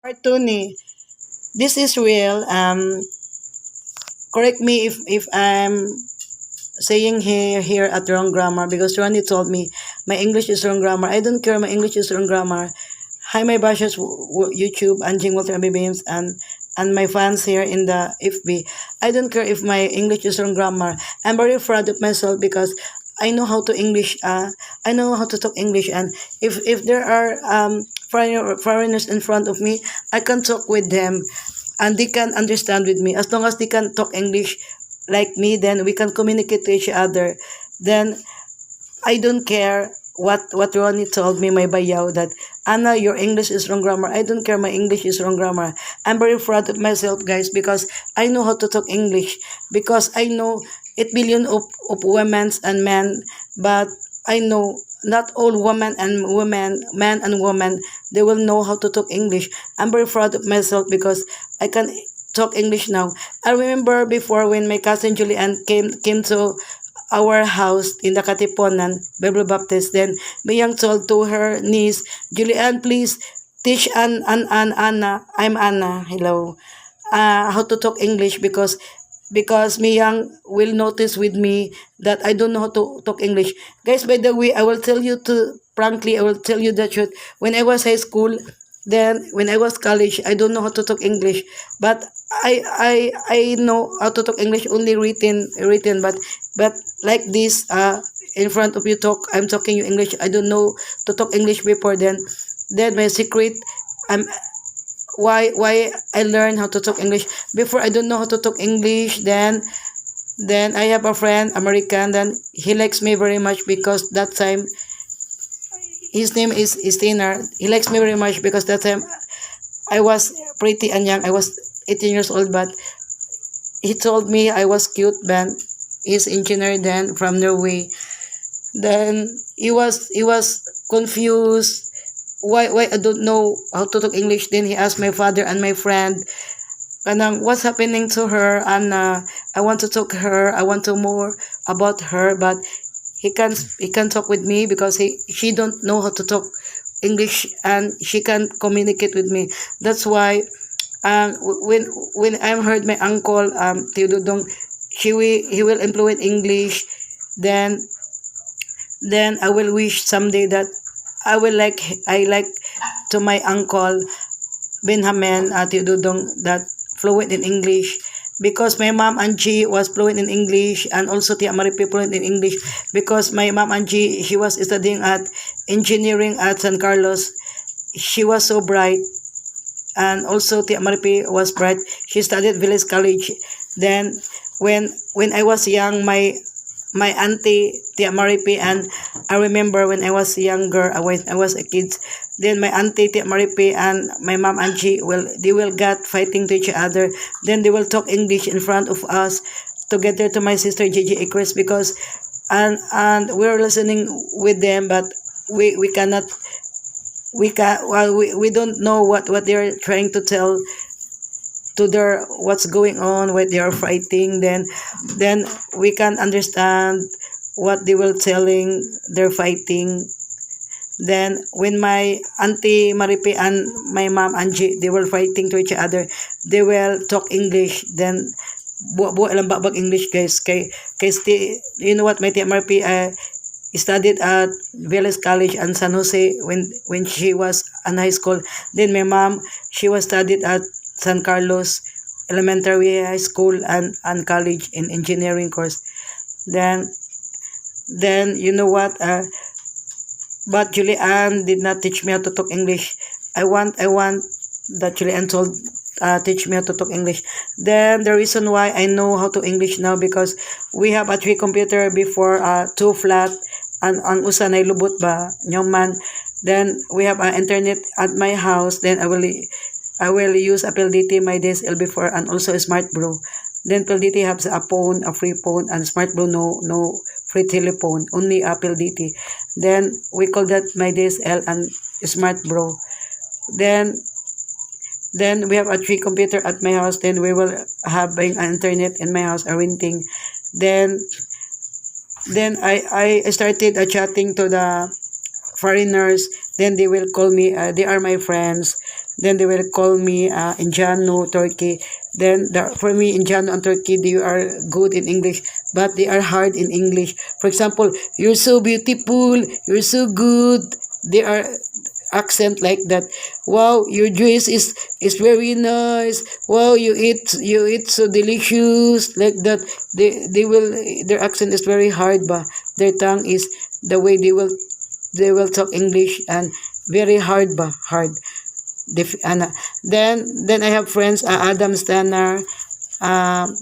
Tony, this is real. Correct me if I'm saying here at wrong grammar because Ronnie told me my English is wrong grammar. I don't care. My English is wrong grammar. Hi, my bashers, YouTube, Anjing Walter Abibames, and my fans here in the FB. I don't care if my English is wrong grammar. I'm very proud of myself because I know how to English. I know how to talk English, and if there are foreigners in front of me, I can talk with them, and they can understand with me. As long as they can talk English like me, then we can communicate to each other. Then I don't care what Ronnie told me, my bayaw, that Anna, your English is wrong grammar. I don't care, my English is wrong grammar. I'm very proud of myself, guys, because I know how to talk English. Because I know 8 billion of women and men, but I know not all women, men and women, they will know how to talk English. I'm very proud of myself because I can talk English now. I remember before when my cousin Julian came to our house in the Katipunan Bible Baptist. Then Mayang told to her niece, Julian, please teach Anna. I'm Anna. Hello. How to talk English because Miyang will notice with me that I don't know how to talk English. Guys, by the way, I will tell you to frankly, I will tell you the truth. When I was high school, then when I was college, I don't know how to talk English. But I know how to talk English only written, but like this in front of you I'm talking you English. I don't know to talk English before then my secret I'm why I learned how to talk English. Before I don't know how to talk English. Then I have a friend American. Then he likes me very much because that time his name is Tina. He likes me very much because that time I was pretty and young. I was 18 years old, but he told me I was cute. Then he's engineer then from Norway. Then he was confused why I don't know how to talk English. Then he asked my father and my friend, kanang what's happening to her, and I want to talk her. I want to more about her, but he can talk with me because she don't know how to talk English and she can communicate with me. That's why when I heard my uncle Theododong, he will employ English. Then then I will wish someday that I like to my uncle Benjamin Theododong that fluent in English because my mom Angie was fluent in English, and also Tia Maripi fluent in English because my mom Angie, she was studying at engineering at San Carlos. She was so bright, and also Tia Maripi was bright. She studied Village College. Then when I was young, my auntie Tia Maripi, and I remember when I was younger, I was a kid. Then my auntie Tia Maripi and my mom Angie they will get fighting to each other. Then they will talk English in front of us together to my sister Gigi Chris because and we're listening with them, but we cannot we don't know what they're trying to tell to their what's going on, what they are fighting. Then we can understand what they were telling they're fighting. Then when my auntie Maripi and my mom Angie, they were fighting to each other, they will talk English. Then buo lang babag English, guys, kay you know what, my tia Maripi studied at Vélez College and San Jose when she was in high school. Then my mom, she was studied at San Carlos Elementary High School and college in engineering course. Then you know what? But Julian did not teach me how to talk English. I want that Julian told teach me how to talk English. Then the reason why I know how to English now because we have a 3 computer before, 2 flat, and ang usa na lubot ba nyong man. Then we have internet at my house. Then I will use a PLDT, my DSL before, and also a Smart Bro. Then PLDT has a phone, a free phone, and Smart Bro no free telephone, only a PLDT. Then we call that my DSL and Smart Bro. Then we have a 3 computer at my house. Then we will have an internet in my house, a renting. Then I started chatting to the foreigners. Then they will call me, they are my friends. Then they will call me Indiano, Turkey. Then for me, Indiano and Turkey, they are good in English, but they are hard in English. For example, you're so beautiful, you're so good. They are accent like that. Wow, your dress is very nice. Wow, you eat so delicious like that. They will, their accent is very hard, but their tongue is the way they will talk English, and very hard ba hard. Then I have friends, Adam Stanner. Um,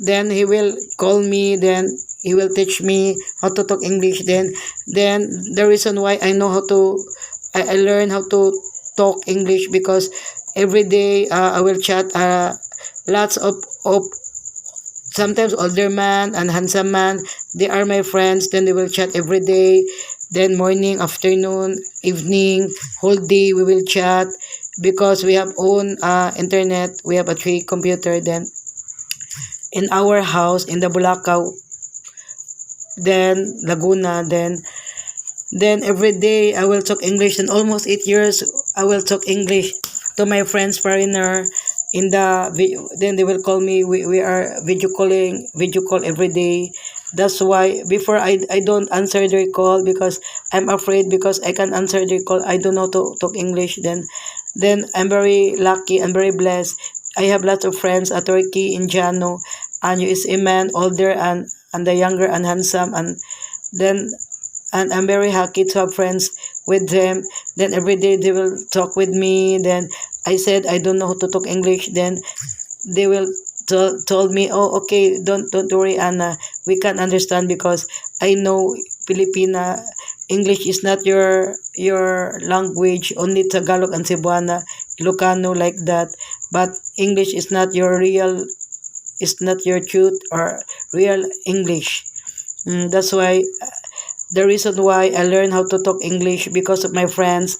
then he will call me. Then he will teach me how to talk English. Then the reason why I know how to, I learn how to talk English because every day I will chat lots of sometimes older man and handsome man. They are my friends. Then they will chat every day. Then morning, afternoon, evening, whole day we will chat because we have own internet. We have a three computer. Then in our house in the Bulacau, then Laguna, then every day I will talk English. And almost 8 years I will talk English to my friends foreigner in then they will call me. We are video call every day. That's why before I don't answer their call because I'm afraid, because I can answer their call. I don't know to talk English. Then I'm very lucky and very blessed. I have lots of friends at Turkey, in Jano, and USA man, older and the younger and handsome, then and I'm very happy to have friends with them. Then every day they will talk with me. Then I said I don't know how to talk English. Then they will told me, oh okay, don't worry, Anna, we can understand because I know Filipina English is not your language, only Tagalog and Cebuana, Ilocano like that. But English is not your truth or real English. That's why the reason why I learned how to talk English because of my friends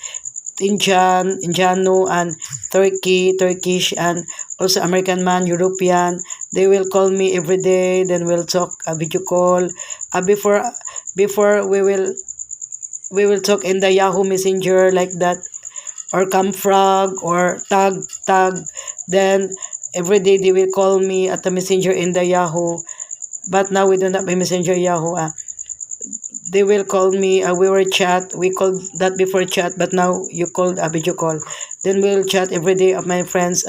Indiano and Turkish, and also American man, European. They will call me every day. Then we'll talk a video call. Before we will talk in the Yahoo Messenger like that, or Camfrog or Tag. Then every day they will call me at the Messenger in the Yahoo. But now we don't have a Messenger Yahoo. They will call me. We were chat. We called that before chat, but now you called a video call. Then we'll chat every day of my friends.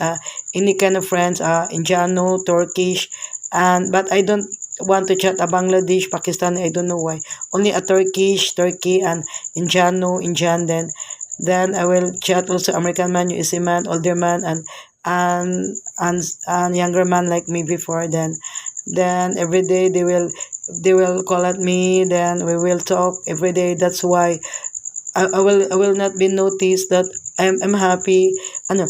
Any kind of friends. Indiano, Turkish, but I don't want to chat a Bangladesh, Pakistani. I don't know why. Only a Turkey, and Indian. Then I will chat also American man, USA man, older man, and younger man like me before. Then every day they will call at me. Then we will talk every day. That's why I will not be noticed that I'm happy, ano,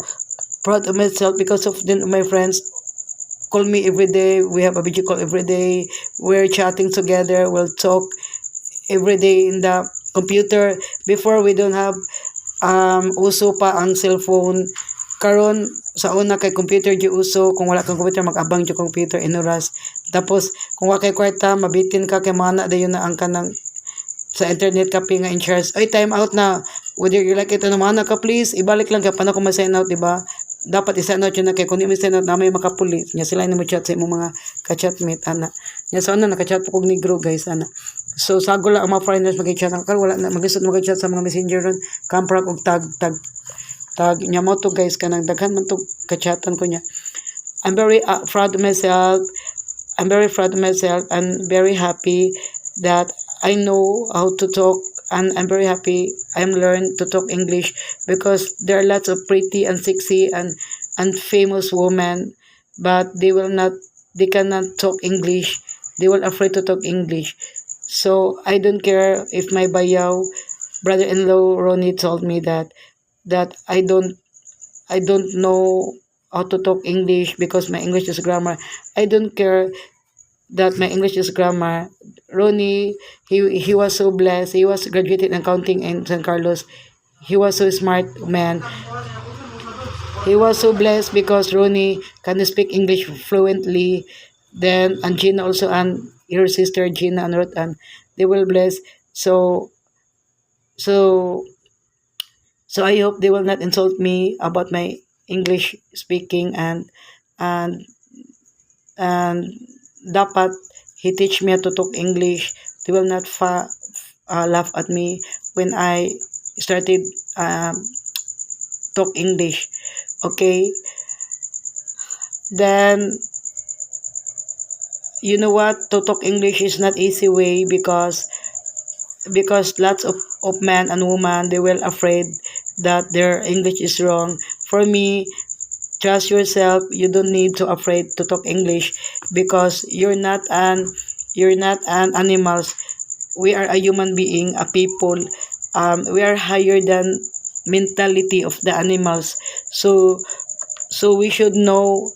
proud of myself because of my friends call me every day. We have a video call every day. We're chatting together. We'll talk every day in the computer. Before we don't have uso pa ang cellphone. Karon sa una kay computer di uso. Kung wala kang computer, mag-abang di computer inuras. Tapos kung wala kay kwarta, mabitin ka kay mana dayon na ang kanang sa internet cafe nga in charge. Ay, time out na. Whether you like it or mana ka, please ibalik lang kay paano ko ma-sign out, diba? Dapat i-sign out yun na kay kung di ma-sign out na may makapuli nya sila ni mo chat sa imong mga ka-chatmate ana. Nya sa una naka-chat po kog negro guys ana. So sagol lang ang mga foreigners mag-chat karon wala na mag-isot mag-chat sa mga messenger ron, Camprag og tag nya mo to guys kanang daghan man to ka-chatan ko nya. I'm very proud of myself. I'm very proud of myself and very happy that I know how to talk, and I'm very happy I'm learned to talk English because there are lots of pretty and sexy and famous women, but they cannot talk English. They were afraid to talk English. So I don't care if my bayaw brother-in-law Ronnie told me that I don't know how to talk English because my English is grammar. I don't care that my English is grammar. Ronnie, he was so blessed. He was graduated in accounting in San Carlos. He was so smart man. He was so blessed because Ronnie can speak English fluently. Then and Gina also, and her sister Gina and Ruth, and they were blessed. So so So I hope they will not insult me about my English speaking, and and dapat he teach me how to talk English. They will not laugh at me when I started talk English. Okay, then you know what? To talk English is not easy way, because lots of men and women, they will afraid that their English is wrong. For me, trust yourself. You don't need to afraid to talk English, because you're not an animals. We are a human being, a people. We are higher than mentality of the animals. So we should know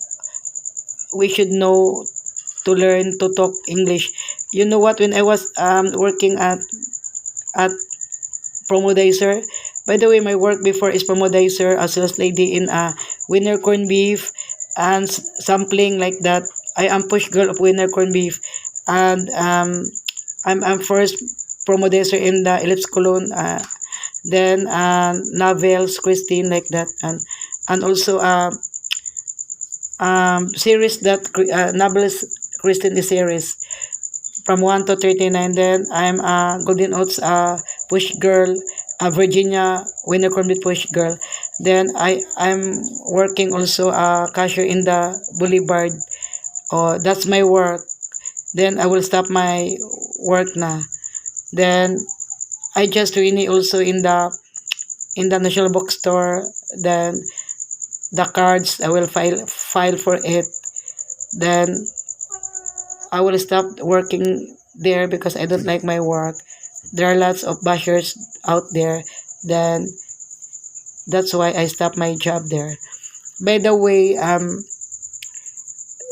to learn to talk English. You know what? When I was working at Promodizer. By the way, my work before is Promodizer, a sales lady in a Winner Corn Beef and sampling like that. I am push girl of Winner Corn Beef, and I'm first Promodizer in the Ellipse Cologne. Then novels, Christine like that, and also series that novels Christine is series from 1 to 39. Then I'm a Golden Oats push girl, Virginia Winter Cornbread push girl. Then I'm working also cashier in the Boulevard. Oh, that's my work. Then I will stop my work na. Then I just really also in the National Bookstore. Then the cards I will file for it. Then I will stop working there because I don't like my work. There are lots of bashers out there. Then that's why I stopped my job there. By the way,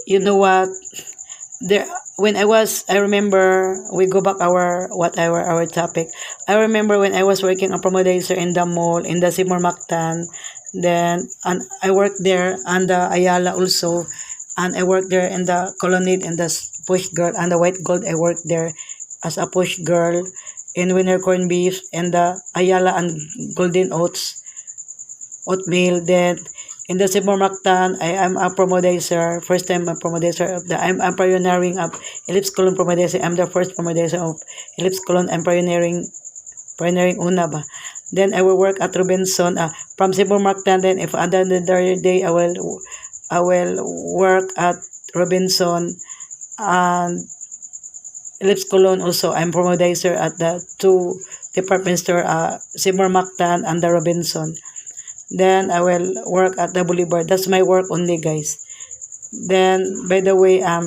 you know what? There when I remember we go back our topic. I remember when I was working on Promodizer in the mall in the Seymour Mactan. Then and I worked there and the Ayala also, and I worked there in the Colonnade and the push girl and the white gold. I worked there as a push girl in Winter Corn Beef and the Ayala and Golden Oatmeal. Then in the Seymour Mactan, I am a promodizer. First time a promodizer of the I'm pioneering of Ellipse Colon promodizer. I'm the first promodizer of Ellipse Colon. I'm pioneering una ba. Then I will work at Robinson from Seymour Mactan. Then if another day I will work at Robinson and Ellipse Colon also. I'm promodizer at the two department store, Seymour Mactan and the Robinson. Then I will work at the Boulevard. That's my work only, guys. Then, by the way, I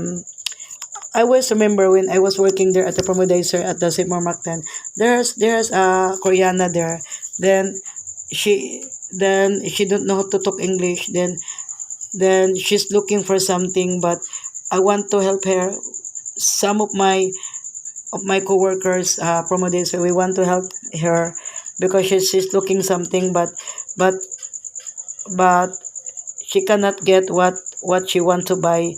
always remember when I was working there at the promodizer at the Seymour Mactan. There's a Koreana there. Then she don't know how to talk English. Then she's looking for something, but I want to help her. Some of my coworkers, promodizer, we want to help her because she's looking something, but but she cannot get what she want to buy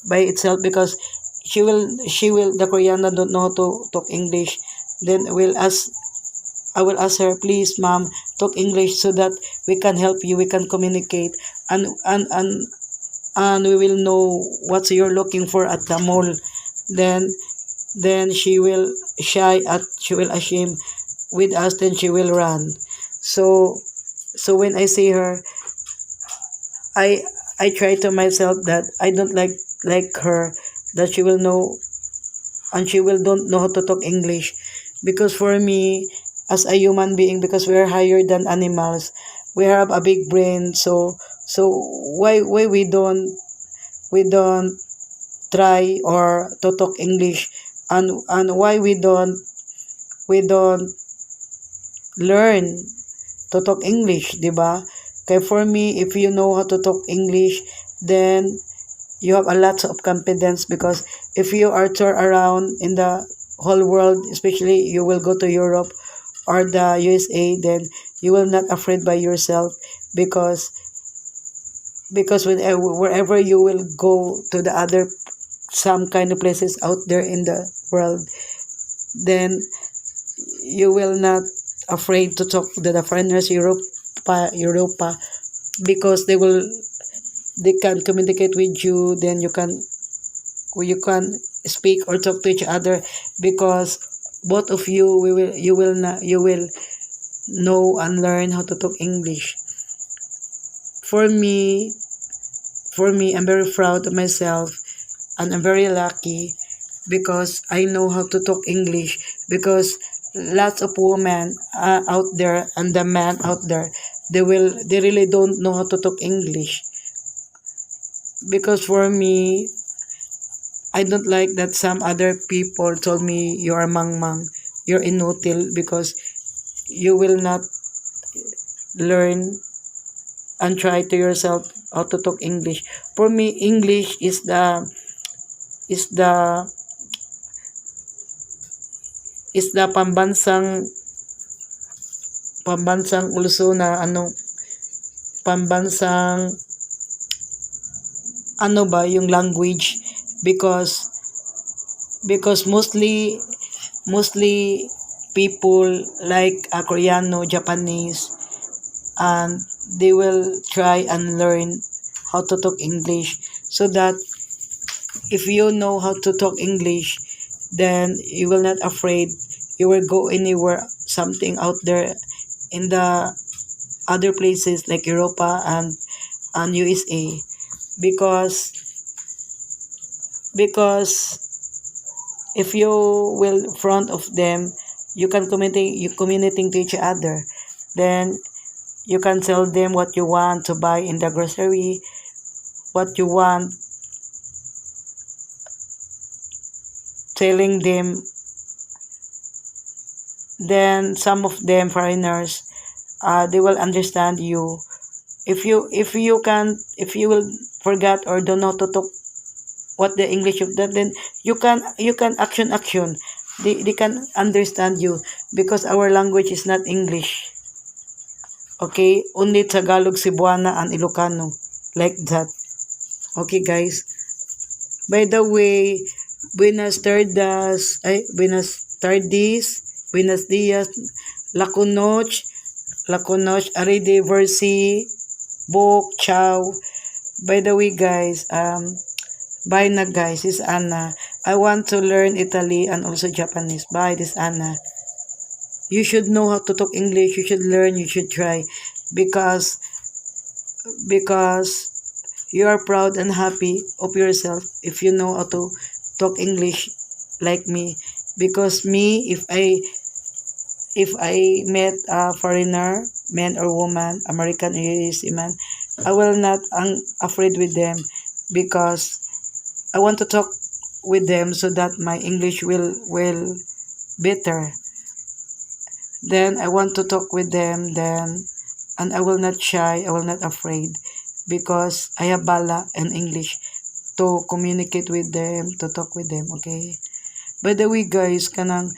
by itself because she will the Koreana don't know how to talk English. Then I will ask her, please ma'am, talk English so that we can help you, we can communicate, and we will know what you're looking for at the mall. Then she will she will ashamed with us, then she will run. So when I see her, I I try to myself that I don't like her, that she will know and she will don't know how to talk English, because for me as a human being, because we are higher than animals, we have a big brain. So why we don't try or to talk English, and why we don't learn to talk English, di ba? Kaya for me, if you know how to talk English, then you have a lot of confidence, because if you are tour around in the whole world, especially you will go to Europe or the USA, then you will not afraid by yourself, because wherever you will go to the other some kind of places out there in the world, then you will not afraid to talk to the foreigners, Europe, Europa, because they can communicate with you, then you can speak or talk to each other, because both of you you will know and learn how to talk English. For me, I'm very proud of myself, and I'm very lucky because I know how to talk English, because lots of women out there and the men out there, they really don't know how to talk English. Because for me, I don't like that some other people told me you are mangmang, you're inutil, because you will not learn and try to yourself how to talk English. For me, English is the is the pambansang also na pambansang ba yung language, because mostly people like Koreano, Japanese, and they will try and learn how to talk English, so that if you know how to talk English, then you will not afraid. You will go anywhere, something out there in the other places like Europa and USA, because because if you will front of them, you can communicating to each other. Then you can tell them what you want to buy in the grocery, what you want, telling them. Then some of them foreigners, they will understand you. If you will forget or don't know to talk what the English of that, then you can action. They can understand you, because our language is not English. Okay, only Tagalog, Cebuana, and Ilocano, like that. Okay, guys. By the way, buenas dias, la conoch, aride, versi, bok, chow. By the way, guys, bye na guys, this is Anna. I want to learn Italy and also Japanese. Bye, this is Anna. You should know how to talk English. You should learn. You should try, because you are proud and happy of yourself if you know how to talk English like me. Because me, if I met a foreigner, man or woman, American or USA man, I will not afraid with them, because I want to talk with them so that my English will better. Then I want to talk with them, and I will not shy, I will not afraid, because I have bala and English to communicate with them, to talk with them, okay? By the way, guys, kanang